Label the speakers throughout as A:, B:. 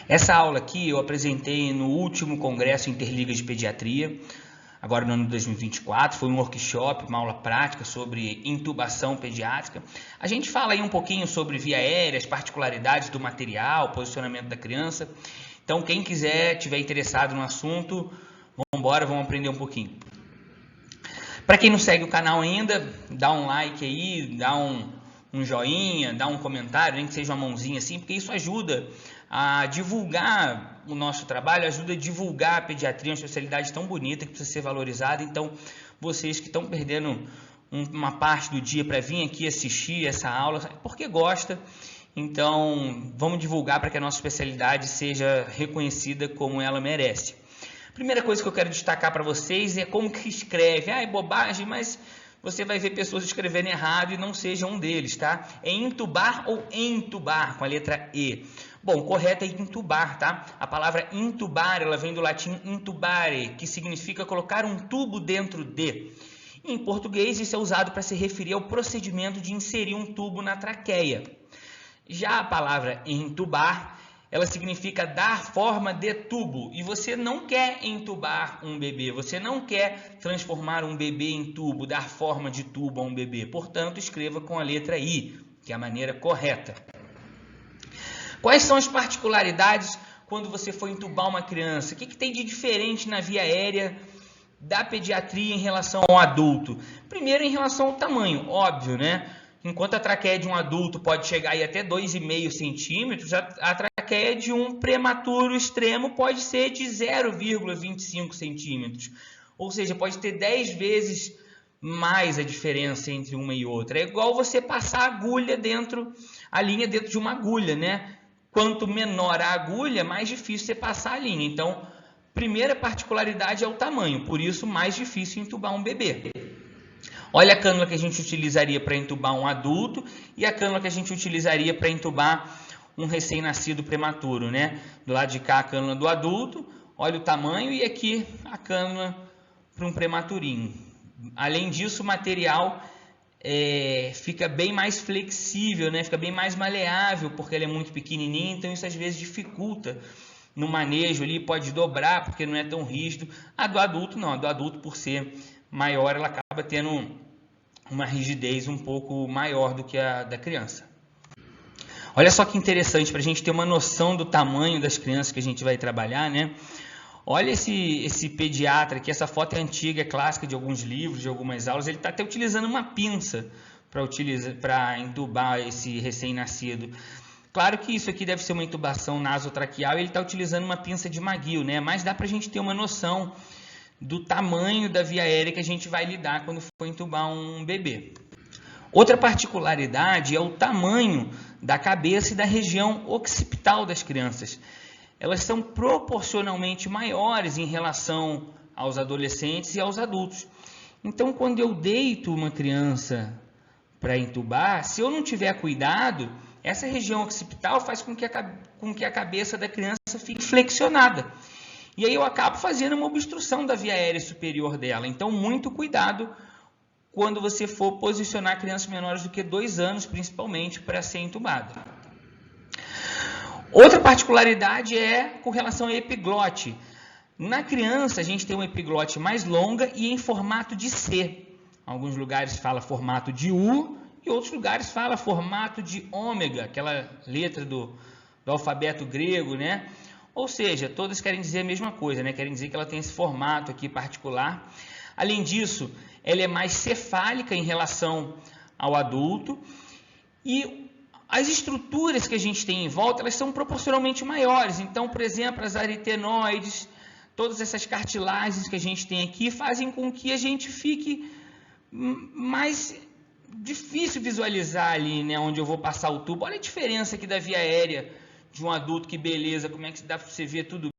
A: Essa aula aqui eu apresentei no último Congresso Interligas de Pediatria, agora no ano de 2024, foi um workshop, uma aula prática sobre intubação pediátrica. A gente fala aí um pouquinho sobre via aérea, as particularidades do material, posicionamento da criança. Então, quem quiser, tiver interessado no assunto, vamos embora, vamos aprender um pouquinho. Para quem não segue o canal ainda, dá um like aí, dá um joinha, dá um comentário, nem que seja uma mãozinha assim, porque isso ajuda a divulgar o nosso trabalho, ajuda a divulgar a pediatria, uma especialidade tão bonita que precisa ser valorizada. Então, vocês que estão perdendo uma parte do dia para vir aqui assistir essa aula, porque gosta, então vamos divulgar para que a nossa especialidade seja reconhecida como ela merece. Primeira coisa que eu quero destacar para vocês é como que escreve. É bobagem, mas você vai ver pessoas escrevendo errado e não seja um deles, tá? É intubar ou entubar, com a letra E. Bom, o correto é intubar, tá? A palavra intubar, ela vem do latim intubare, que significa colocar um tubo dentro de. Em português, isso é usado para se referir ao procedimento de inserir um tubo na traqueia. Já a palavra entubar, ela significa dar forma de tubo, e você não quer entubar um bebê, você não quer transformar um bebê em tubo, dar forma de tubo a um bebê. Portanto, escreva com a letra I, que é a maneira correta. Quais são as particularidades quando você for entubar uma criança? O que tem de diferente na via aérea da pediatria em relação ao adulto? Primeiro, em relação ao tamanho, óbvio, né? Enquanto a traqueia de um adulto pode chegar aí até 2,5 centímetros, a traqueia de um prematuro extremo pode ser de 0,25 centímetros. Ou seja, pode ter 10 vezes mais a diferença entre uma e outra. É igual você passar a linha dentro de uma agulha, né? Quanto menor a agulha, mais difícil você passar a linha. Então, primeira particularidade é o tamanho, por isso mais difícil entubar um bebê. Olha a cânula que a gente utilizaria para entubar um adulto e a cânula que a gente utilizaria para entubar um recém-nascido prematuro, né? Do lado de cá a cânula do adulto, olha o tamanho, e aqui a cânula para um prematurinho. Além disso, o material fica bem mais flexível, né? Fica bem mais maleável, porque ele é muito pequenininho, então isso às vezes dificulta no manejo ali, pode dobrar porque não é tão rígido. A do adulto não, a do adulto, por ser maior, ela acaba tendo uma rigidez um pouco maior do que a da criança. Olha só que interessante, para a gente ter uma noção do tamanho das crianças que a gente vai trabalhar, né? Olha esse pediatra aqui, essa foto é antiga, é clássica de alguns livros, de algumas aulas. Ele está até utilizando uma pinça para entubar esse recém-nascido. Claro que isso aqui deve ser uma intubação nasotraqueal e ele está utilizando uma pinça de McGill, né? Mas dá para a gente ter uma noção do tamanho da via aérea que a gente vai lidar quando for entubar um bebê. Outra particularidade é o tamanho da cabeça e da região occipital das crianças. Elas são proporcionalmente maiores em relação aos adolescentes e aos adultos. Então, quando eu deito uma criança para entubar, se eu não tiver cuidado, essa região occipital faz com que a cabeça da criança fique flexionada. E aí eu acabo fazendo uma obstrução da via aérea superior dela. Então, muito cuidado quando você for posicionar crianças menores do que 2 anos, principalmente, para ser entubada. Outra particularidade é com relação à epiglote. Na criança, a gente tem uma epiglote mais longa e em formato de C. Alguns lugares fala formato de U e outros lugares fala formato de ômega, aquela letra do alfabeto grego, né? Ou seja, todas querem dizer a mesma coisa, né? Querem dizer que ela tem esse formato aqui particular. Além disso, ela é mais cefálica em relação ao adulto e as estruturas que a gente tem em volta, elas são proporcionalmente maiores. Então, por exemplo, as aritenoides, todas essas cartilagens que a gente tem aqui fazem com que a gente fique mais difícil visualizar ali, né, onde eu vou passar o tubo. Olha a diferença aqui da via aérea de um adulto, que beleza, como é que dá para você ver tudo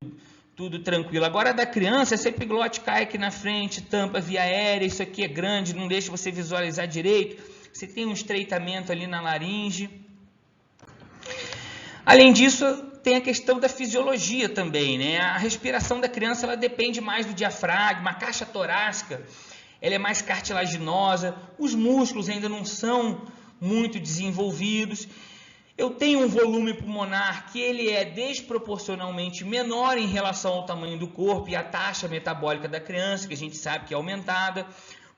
A: tranquilo. Agora, da criança, essa epiglote cai aqui na frente, tampa a via aérea, isso aqui é grande, não deixa você visualizar direito. Você tem um estreitamento ali na laringe. Além disso, tem a questão da fisiologia também, né? A respiração da criança, ela depende mais do diafragma, a caixa torácica, ela é mais cartilaginosa, os músculos ainda não são muito desenvolvidos. Eu tenho um volume pulmonar que ele é desproporcionalmente menor em relação ao tamanho do corpo e à taxa metabólica da criança, que a gente sabe que é aumentada.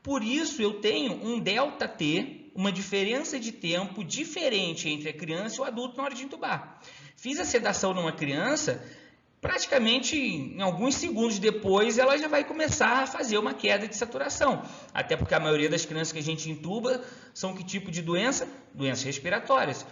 A: Por isso, eu tenho um ΔT, uma diferença de tempo diferente entre a criança e o adulto na hora de intubar. Fiz a sedação numa criança, praticamente em alguns segundos depois ela já vai começar a fazer uma queda de saturação. Até porque a maioria das crianças que a gente intuba são que tipo de doença? Doenças respiratórias.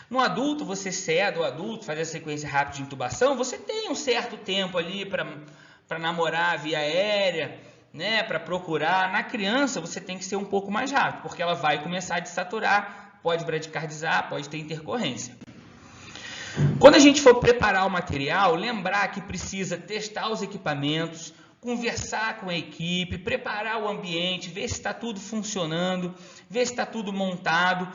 A: No adulto, você ceda o adulto, faz a sequência rápida de intubação, você tem um certo tempo ali para namorar a via aérea, né, para procurar. Na criança, você tem que ser um pouco mais rápido, porque ela vai começar a desaturar, pode bradicardizar, pode ter intercorrência. Quando a gente for preparar o material, lembrar que precisa testar os equipamentos, conversar com a equipe, preparar o ambiente, ver se está tudo funcionando, ver se está tudo montado.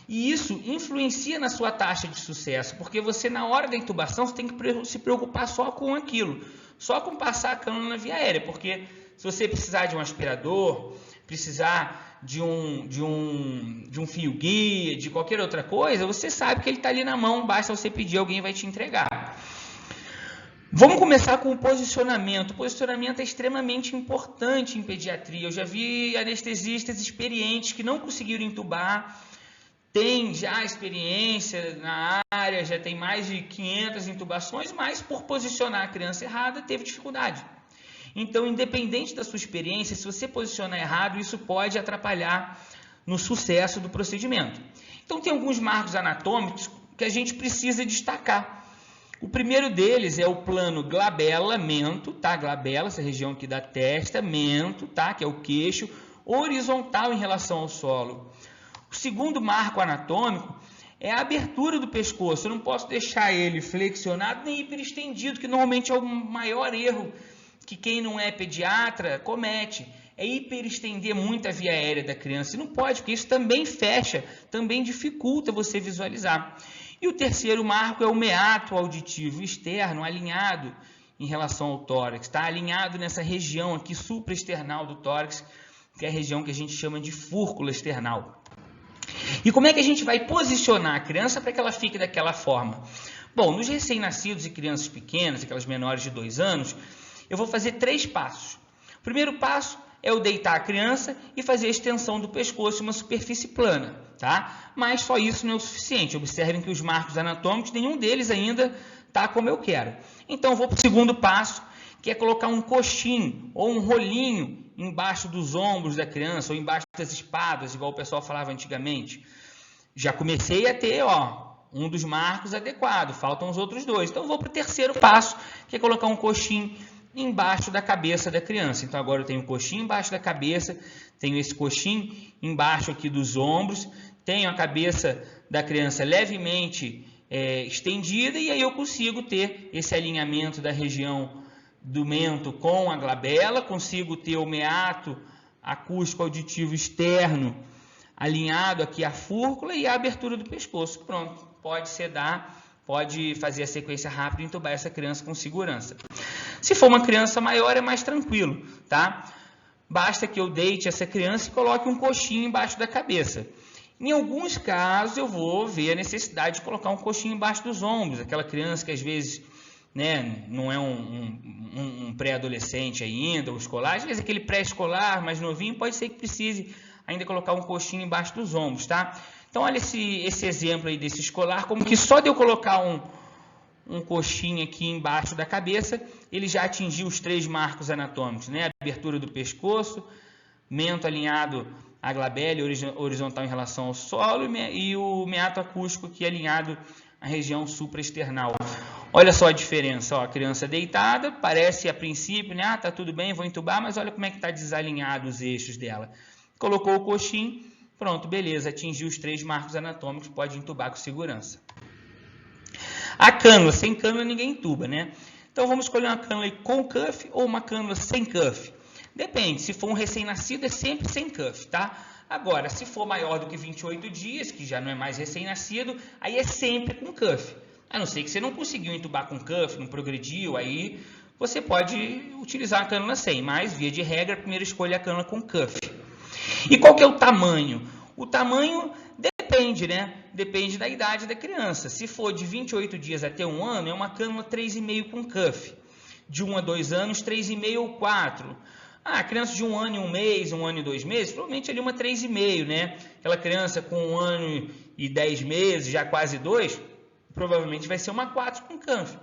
A: E isso influencia na sua taxa de sucesso, porque você na hora da intubação você tem que se preocupar só com aquilo, só com passar a cânula na via aérea, porque se você precisar de um aspirador, precisar de um fio guia, de qualquer outra coisa, você sabe que ele está ali na mão, basta você pedir, alguém vai te entregar. Vamos começar com o posicionamento. O posicionamento é extremamente importante em pediatria. Eu já vi anestesistas experientes que não conseguiram intubar, tem já experiência na área, já tem mais de 500 intubações, mas por posicionar a criança errada, teve dificuldade. Então, independente da sua experiência, se você posicionar errado, isso pode atrapalhar no sucesso do procedimento. Então, tem alguns marcos anatômicos que a gente precisa destacar. O primeiro deles é o plano glabela-mento, tá? Glabela, essa região aqui da testa, mento, tá? Que é o queixo, horizontal em relação ao solo. O segundo marco anatômico é a abertura do pescoço. Eu não posso deixar ele flexionado nem hiperestendido, que normalmente é o maior erro que quem não é pediatra comete. É hiperestender muito a via aérea da criança. E não pode, porque isso também fecha, também dificulta você visualizar. E o terceiro marco é o meato auditivo externo, alinhado em relação ao tórax. Está alinhado nessa região aqui supraesternal do tórax, que é a região que a gente chama de fúrcula external. E como é que a gente vai posicionar a criança para que ela fique daquela forma? Bom, nos recém-nascidos e crianças pequenas, aquelas menores de 2 anos, eu vou fazer 3 passos. O primeiro passo é eu deitar a criança e fazer a extensão do pescoço em uma superfície plana, tá? Mas só isso não é o suficiente. Observem que os marcos anatômicos, nenhum deles ainda está como eu quero. Então, eu vou para o segundo passo, que é colocar um coxim ou um rolinho embaixo dos ombros da criança ou embaixo das espadas, igual o pessoal falava antigamente. Já comecei a ter, um dos marcos adequado, faltam os outros 2. Então, eu vou para o terceiro passo, que é colocar um coxim embaixo da cabeça da criança. Então, agora eu tenho um coxim embaixo da cabeça, tenho esse coxim embaixo aqui dos ombros, tenho a cabeça da criança levemente estendida, e aí eu consigo ter esse alinhamento da região do mento com a glabela, consigo ter o meato acústico auditivo externo alinhado aqui à fúrcula e a abertura do pescoço. Pronto, pode sedar, pode fazer a sequência rápida e intubar essa criança com segurança. Se for uma criança maior, é mais tranquilo, tá? Basta que eu deite essa criança e coloque um coxinho embaixo da cabeça. Em alguns casos, eu vou ver a necessidade de colocar um coxinho embaixo dos ombros. Aquela criança que às vezes, né, não é um pré-adolescente ainda, ou escolar, às vezes aquele pré-escolar mais novinho, pode ser que precise ainda colocar um coxinho embaixo dos ombros, tá? Então, olha esse exemplo aí desse escolar, como que só de eu colocar um coxinho aqui embaixo da cabeça, ele já atingiu os 3 marcos anatômicos, né? A abertura do pescoço, mento alinhado à glabela horizontal em relação ao solo e o meato acústico aqui alinhado à região supraesternal. Olha só a diferença, a criança deitada, parece a princípio, né? Tá tudo bem, vou intubar, mas olha como é que está desalinhado os eixos dela. Colocou o coxinho, pronto, beleza, atingiu os 3 marcos anatômicos, pode intubar com segurança. A cânula, sem cânula ninguém intuba, né? Então vamos escolher uma cânula com cuff ou uma cânula sem cuff. Depende, se for um recém-nascido é sempre sem cuff, tá? Agora, se for maior do que 28 dias, que já não é mais recém-nascido, aí é sempre com cuff. A não ser que você não conseguiu intubar com cuff, não progrediu, aí você pode utilizar a cânula sem, mas via de regra, primeiro escolha a cânula com cuff. E qual que é o tamanho? O tamanho depende Depende, né? Depende da idade da criança. Se for de 28 dias até 1 ano, é uma cânula 3,5 com cuff. De 1 a 2 anos, 3,5 ou 4. Criança de 1 ano e 1 mês, 1 ano e 2 meses, provavelmente ali uma 3,5, né? Aquela criança com 1 ano e 10 meses, já quase 2, provavelmente vai ser uma 4 com cuff.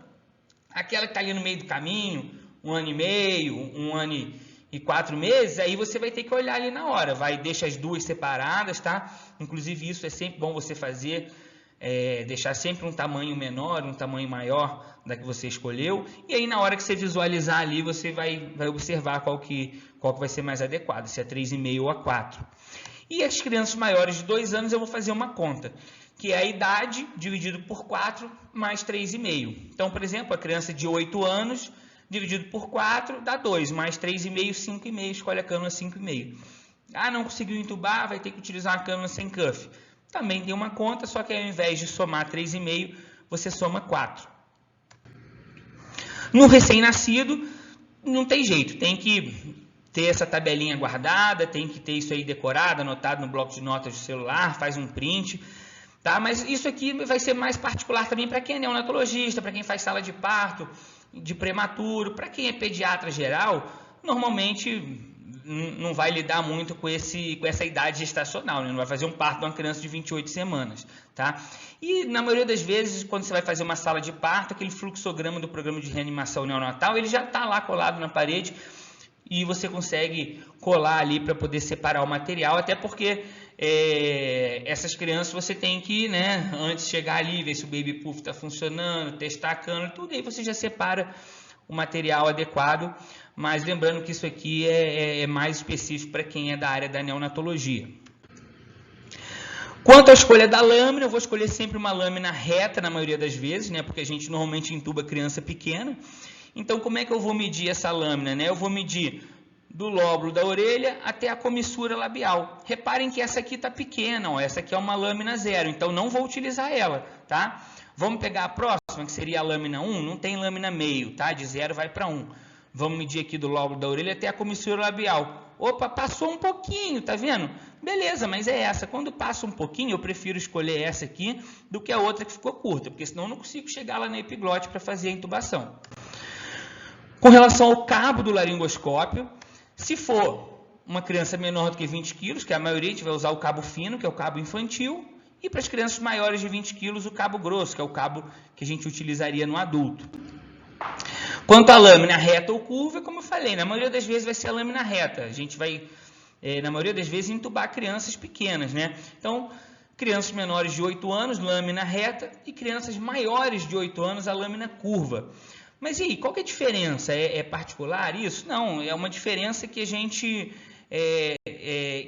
A: Aquela que está ali no meio do caminho, 1 ano e meio, 1 ano e 4 meses, aí você vai ter que olhar ali na hora, deixa as duas separadas, tá? Inclusive isso é sempre bom você fazer, deixar sempre um tamanho menor, um tamanho maior da que você escolheu, e aí na hora que você visualizar ali, você vai observar qual que vai ser mais adequado, se é 3,5 ou a 4. E as crianças maiores de 2 anos eu vou fazer uma conta, que é a idade dividido por 4 mais 3,5. Então, por exemplo, a criança de 8 anos dividido por 4 dá 2, mais 3,5, 5,5, escolhe a cânula 5,5. Não conseguiu entubar, vai ter que utilizar uma cânula sem cuff. Também tem uma conta, só que ao invés de somar 3,5, você soma 4. No recém-nascido, não tem jeito, tem que ter essa tabelinha guardada, tem que ter isso aí decorado, anotado no bloco de notas do celular, faz um print, tá? Mas isso aqui vai ser mais particular também para quem é neonatologista, para quem faz sala de parto, de prematuro, para quem é pediatra geral, normalmente não vai lidar muito com essa idade gestacional, né? Não vai fazer um parto de uma criança de 28 semanas, tá? E na maioria das vezes, quando você vai fazer uma sala de parto, aquele fluxograma do programa de reanimação neonatal, ele já está lá colado na parede e você consegue colar ali para poder separar o material, até porque essas crianças você tem que, né, antes de chegar ali, ver se o baby puff está funcionando, testar a cânula, tudo, aí você já separa o material adequado, mas lembrando que isso aqui é mais específico para quem é da área da neonatologia. Quanto à escolha da lâmina, eu vou escolher sempre uma lâmina reta na maioria das vezes, né, porque a gente normalmente entuba criança pequena. Então, como é que eu vou medir essa lâmina, né? Eu vou medir do lóbulo da orelha até a comissura labial. Reparem que essa aqui está pequena, ó, essa aqui é uma lâmina 0, então não vou utilizar ela, tá? Vamos pegar a próxima, que seria a lâmina 1, não tem lâmina meio, tá? De 0 vai para 1. Vamos medir aqui do lóbulo da orelha até a comissura labial. Opa, passou um pouquinho, tá vendo? Beleza, mas é essa. Quando passa um pouquinho, eu prefiro escolher essa aqui do que a outra que ficou curta, porque senão eu não consigo chegar lá na epiglote para fazer a intubação. Com relação ao cabo do laringoscópio, se for uma criança menor do que 20 quilos, que a maioria a gente vai usar o cabo fino, que é o cabo infantil, e para as crianças maiores de 20 quilos, o cabo grosso, que é o cabo que a gente utilizaria no adulto. Quanto à lâmina reta ou curva, como eu falei, na maioria das vezes vai ser a lâmina reta. A gente vai, na maioria das vezes, entubar crianças pequenas, né? Então, crianças menores de 8 anos, lâmina reta, e crianças maiores de 8 anos, a lâmina curva. Mas e aí, qual que é a diferença? É particular isso? Não, é uma diferença que a gente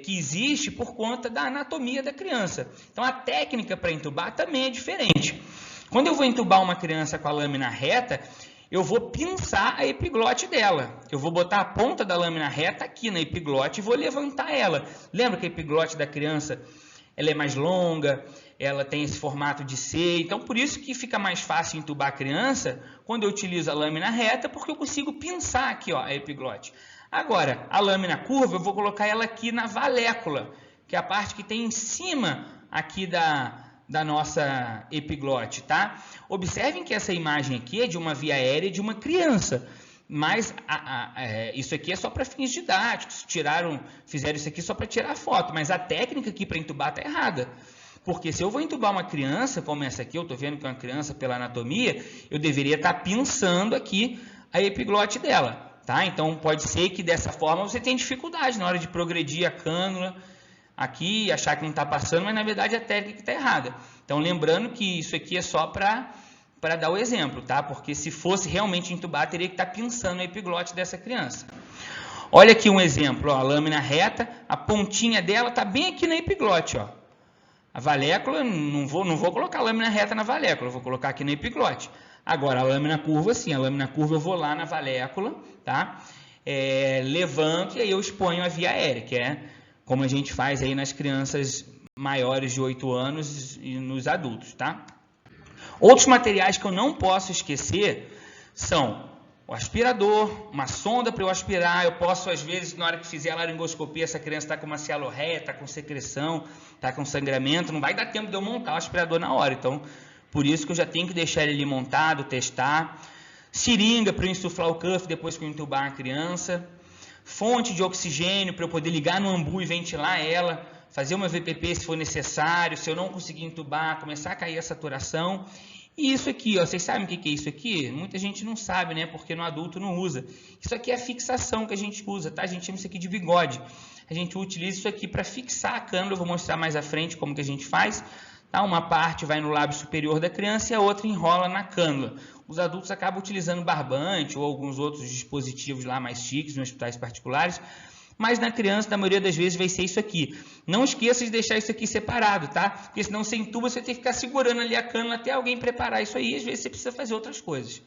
A: que existe por conta da anatomia da criança. Então, a técnica para entubar também é diferente. Quando eu vou entubar uma criança com a lâmina reta, eu vou pinçar a epiglote dela. Eu vou botar a ponta da lâmina reta aqui na epiglote e vou levantar ela. Lembra que a epiglote da criança ela é mais longa, ela tem esse formato de C, então por isso que fica mais fácil entubar a criança quando eu utilizo a lâmina reta, porque eu consigo pinçar aqui, ó, a epiglote. Agora, a lâmina curva, eu vou colocar ela aqui na valécula, que é a parte que tem em cima aqui da nossa epiglote, tá? Observem que essa imagem aqui é de uma via aérea de uma criança, mas isso aqui é só para fins didáticos, fizeram isso aqui só para tirar foto, mas a técnica aqui para entubar está errada. Porque se eu vou entubar uma criança, como essa aqui, eu estou vendo que é uma criança pela anatomia, eu deveria estar pinçando aqui a epiglote dela, tá? Então pode ser que dessa forma você tenha dificuldade na hora de progredir a cânula aqui, achar que não está passando, mas na verdade a técnica está errada. Então lembrando que isso aqui é só para dar o exemplo, tá? Porque se fosse realmente entubar, teria que estar pinçando a epiglote dessa criança. Olha aqui um exemplo, ó, a lâmina reta, a pontinha dela está bem aqui na epiglote, ó. A valécula, não vou colocar a lâmina reta na valécula, vou colocar aqui na epiglote. Agora, a lâmina curva, sim, a lâmina curva eu vou lá na valécula, tá? Levanto e aí eu exponho a via aérea, que é como a gente faz aí nas crianças maiores de 8 anos e nos adultos, tá? Outros materiais que eu não posso esquecer são o aspirador, uma sonda para eu aspirar. Eu posso, às vezes, na hora que fizer a laringoscopia, essa criança está com uma cialorreia, está com secreção, está com sangramento, não vai dar tempo de eu montar o aspirador na hora. Então, por isso que eu já tenho que deixar ele ali montado, testar. Seringa para eu insuflar o cuff depois que eu entubar a criança. Fonte de oxigênio para eu poder ligar no ambu e ventilar ela. Fazer uma VPP se for necessário. Se eu não conseguir entubar, começar a cair a saturação. E isso aqui, ó, vocês sabem o que é isso aqui? Muita gente não sabe, né? Porque no adulto não usa. Isso aqui é a fixação que a gente usa, tá? A gente chama isso aqui de bigode. A gente utiliza isso aqui para fixar a cânula. Eu vou mostrar mais à frente como que a gente faz. Tá? Uma parte vai no lábio superior da criança e a outra enrola na cânula. Os adultos acabam utilizando barbante ou alguns outros dispositivos lá mais chiques, nos hospitais particulares. Mas na criança, na maioria das vezes, vai ser isso aqui. Não esqueça de deixar isso aqui separado, tá? Porque senão você entuba, você tem que ficar segurando ali a cânula até alguém preparar isso aí. Às vezes você precisa fazer outras coisas.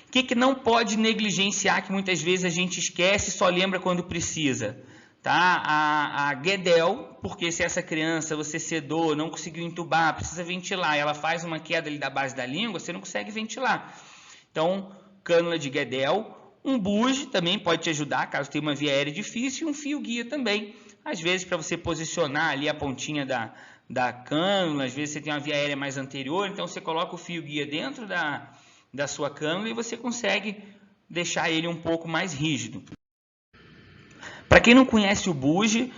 A: O que não pode negligenciar, que muitas vezes a gente esquece e só lembra quando precisa? Tá? A Guedel, porque se essa criança você sedou, não conseguiu entubar, precisa ventilar, ela faz uma queda ali da base da língua, você não consegue ventilar. Então, cânula de Guedel. Um buge também pode te ajudar, caso tenha uma via aérea difícil, e um fio guia também. Às vezes, para você posicionar ali a pontinha da cânula, às vezes você tem uma via aérea mais anterior, então você coloca o fio guia dentro da sua cânula e você consegue deixar ele um pouco mais rígido. Para quem não conhece o buge,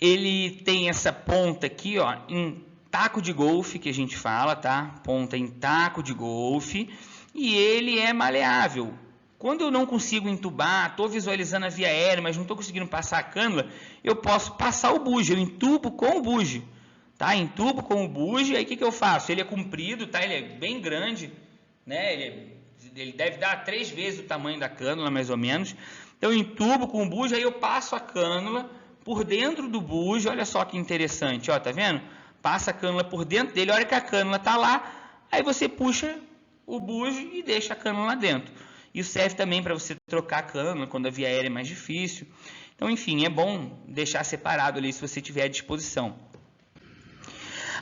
A: ele tem essa ponta aqui, ó, em taco de golfe, que a gente fala, tá? Ponta em taco de golfe, e ele é maleável. Quando eu não consigo entubar, estou visualizando a via aérea, mas não estou conseguindo passar a cânula, eu posso passar o buge, eu entubo com o buge, tá? Entubo com o buge, aí o que eu faço? Ele é comprido, tá? Ele é bem grande, né? Ele deve dar 3 vezes o tamanho da cânula, mais ou menos. Então eu entubo com o buge, aí eu passo a cânula por dentro do buge, olha só que interessante, ó, tá vendo? Passa a cânula por dentro dele, a hora que a cânula tá lá, aí você puxa o buge e deixa a cânula lá dentro. Isso serve também para você trocar a cânula quando a via aérea é mais difícil. Então, enfim, é bom deixar separado ali se você tiver à disposição.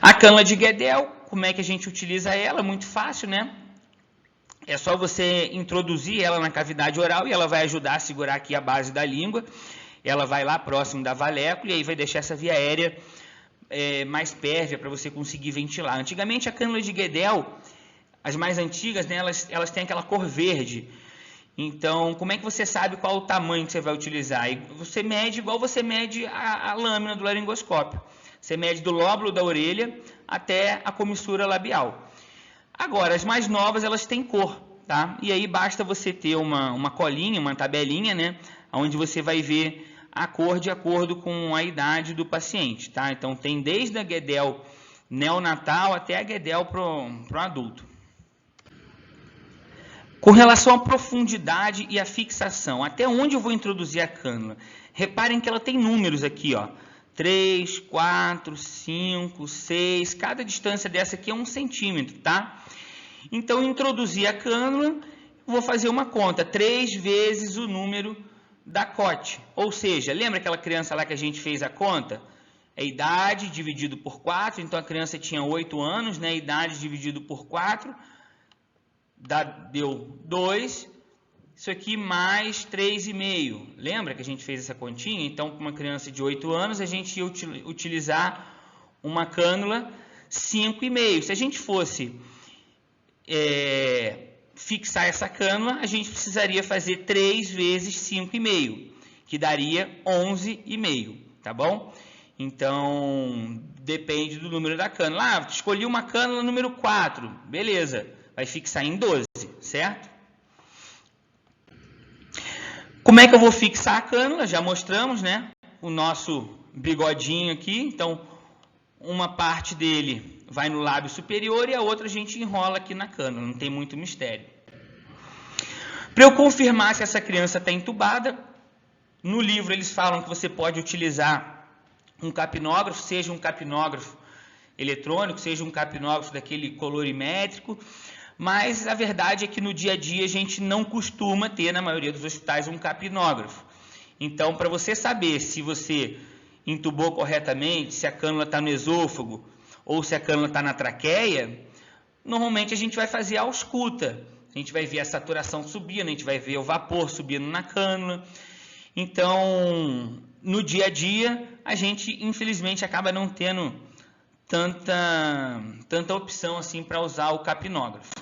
A: A cânula de Guedel, como é que a gente utiliza ela? Muito fácil, né? É só você introduzir ela na cavidade oral e ela vai ajudar a segurar aqui a base da língua. Ela vai lá próximo da valécula e aí vai deixar essa via aérea mais pérvia para você conseguir ventilar. Antigamente a cânula de Guedel, as mais antigas, né, elas têm aquela cor verde. Então, como é que você sabe qual o tamanho que você vai utilizar? Você mede igual você mede a lâmina do laringoscópio. Você mede do lóbulo da orelha até a comissura labial. Agora, as mais novas, elas têm cor, tá? E aí basta você ter uma colinha, uma tabelinha, né? Onde você vai ver a cor de acordo com a idade do paciente, tá? Então, tem desde a Guedel neonatal até a Guedel para o adulto. Com relação à profundidade e à fixação, até onde eu vou introduzir a cânula? Reparem que ela tem números aqui, ó. 3, 4, 5, 6, cada distância dessa aqui é 1 centímetro, tá? Então, introduzir a cânula, vou fazer uma conta, 3 vezes o número da COT. Ou seja, lembra aquela criança lá que a gente fez a conta? É idade dividido por 4, então a criança tinha 8 anos, né? Idade dividido por 4, deu 2, isso aqui mais 3,5. Lembra que a gente fez essa continha? Então, para uma criança de 8 anos, a gente ia utilizar uma cânula 5,5. Se a gente fosse fixar essa cânula, a gente precisaria fazer 3 vezes 5,5, que daria 11,5, tá bom? Então, depende do número da cânula. Ah, escolhi uma cânula número 4, beleza. Vai fixar em 12, certo? Como é que eu vou fixar a cânula? Já mostramos, né? O nosso bigodinho aqui. Então, uma parte dele vai no lábio superior e a outra a gente enrola aqui na cânula. Não tem muito mistério. Para eu confirmar se essa criança está entubada, no livro eles falam que você pode utilizar um capnógrafo, seja um capnógrafo eletrônico, seja um capnógrafo daquele colorimétrico. Mas a verdade é que no dia a dia a gente não costuma ter, na maioria dos hospitais, um capnógrafo. Então, para você saber se você entubou corretamente, se a cânula está no esôfago ou se a cânula está na traqueia, normalmente a gente vai fazer a ausculta. a gente vai ver a saturação subindo, a gente vai ver o vapor subindo na cânula. Então, no dia a dia, a gente infelizmente acaba não tendo tanta opção assim para usar o capnógrafo.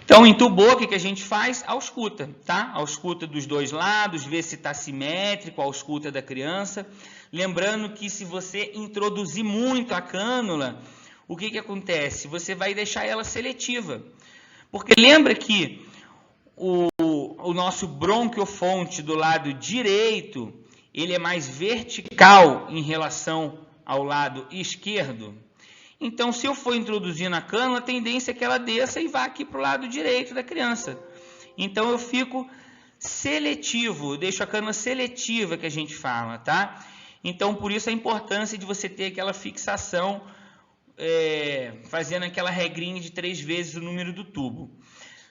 A: Então, entubou, o que a gente faz? Ausculta, tá? Ausculta dos dois lados, vê se está simétrico, a ausculta da criança. Lembrando que se você introduzir muito a cânula, o que acontece? Você vai deixar ela seletiva. Porque lembra que o nosso brônquiofonte do lado direito, ele é mais vertical em relação ao lado esquerdo. Então, se eu for introduzir na cânula, a tendência é que ela desça e vá aqui para o lado direito da criança. Então, eu fico seletivo, deixo a cânula seletiva que a gente fala, tá? Então, por isso a importância de você ter aquela fixação, fazendo aquela regrinha de 3 vezes o número do tubo.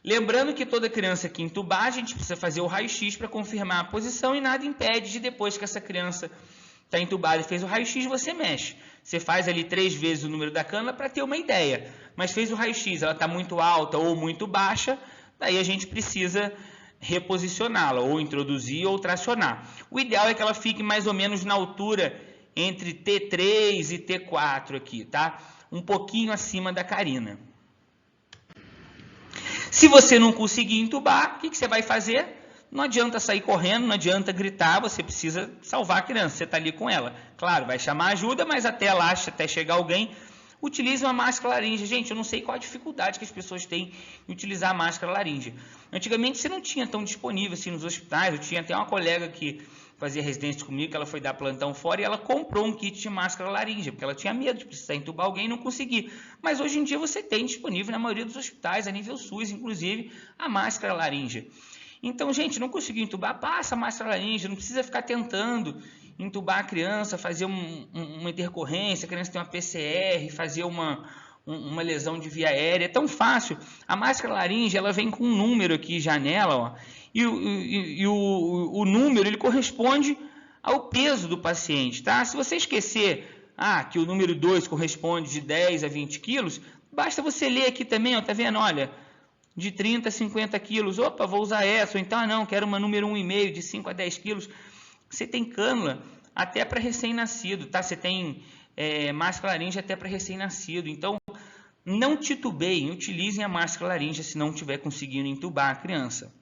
A: Lembrando que toda criança que entubar, a gente precisa fazer o raio-x para confirmar a posição e nada impede de depois que essa criança está entubada e fez o raio-x, você mexe. Você faz ali 3 vezes o número da cânula para ter uma ideia. Mas fez o raio-x, ela está muito alta ou muito baixa, daí a gente precisa reposicioná-la, ou introduzir ou tracionar. O ideal é que ela fique mais ou menos na altura entre T3 e T4 aqui, tá? Um pouquinho acima da carina. Se você não conseguir entubar, o que você vai fazer? Não adianta sair correndo, não adianta gritar, você precisa salvar a criança, você está ali com ela. Claro, vai chamar ajuda, mas até lá, até chegar alguém, utilize uma máscara laríngea. Gente, eu não sei qual a dificuldade que as pessoas têm em utilizar a máscara laríngea. Antigamente você não tinha tão disponível assim nos hospitais, eu tinha até uma colega que fazia residência comigo, que ela foi dar plantão fora e ela comprou um kit de máscara laríngea, porque ela tinha medo de precisar entubar alguém e não conseguir. Mas hoje em dia você tem disponível na maioria dos hospitais, a nível SUS, inclusive, a máscara laríngea. Então, gente, não conseguiu entubar, passa a máscara laríngea, não precisa ficar tentando entubar a criança, fazer uma intercorrência, a criança tem uma PCR, fazer uma lesão de via aérea, é tão fácil. A máscara laríngea, ela vem com um número aqui, janela, ó, e o número, ele corresponde ao peso do paciente, tá? Se você esquecer que o número 2 corresponde de 10 a 20 quilos, basta você ler aqui também, ó, tá vendo? Olha, de 30 a 50 quilos, opa, vou usar essa, ou então, não, quero uma número 1,5, de 5 a 10 quilos. Você tem cânula até para recém-nascido, tá? Você tem máscara laríngea até para recém-nascido. Então, não titubeiem, utilizem a máscara laríngea se não estiver conseguindo entubar a criança.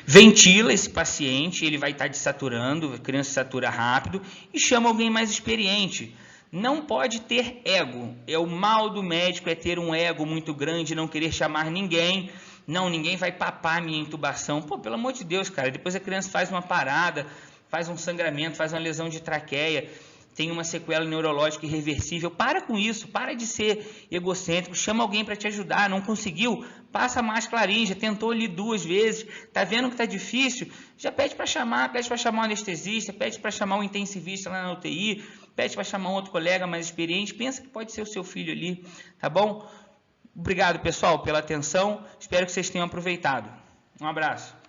A: Ventila esse paciente, ele vai estar desaturando, a criança satura rápido, e chama alguém mais experiente. Não pode ter ego, o mal do médico é ter um ego muito grande, não querer chamar ninguém, não, ninguém vai papar minha intubação. Pô, pelo amor de Deus, cara, depois a criança faz uma parada, faz um sangramento, faz uma lesão de traqueia, tem uma sequela neurológica irreversível. Para com isso, para de ser egocêntrico, chama alguém para te ajudar, não conseguiu, passa a máscara laríngea, tentou ali 2 vezes, tá vendo que tá difícil, já pede para chamar um anestesista, pede para chamar um intensivista lá na UTI, pede para chamar um outro colega mais experiente, pensa que pode ser o seu filho ali, tá bom? Obrigado, pessoal, pela atenção, espero que vocês tenham aproveitado. Um abraço.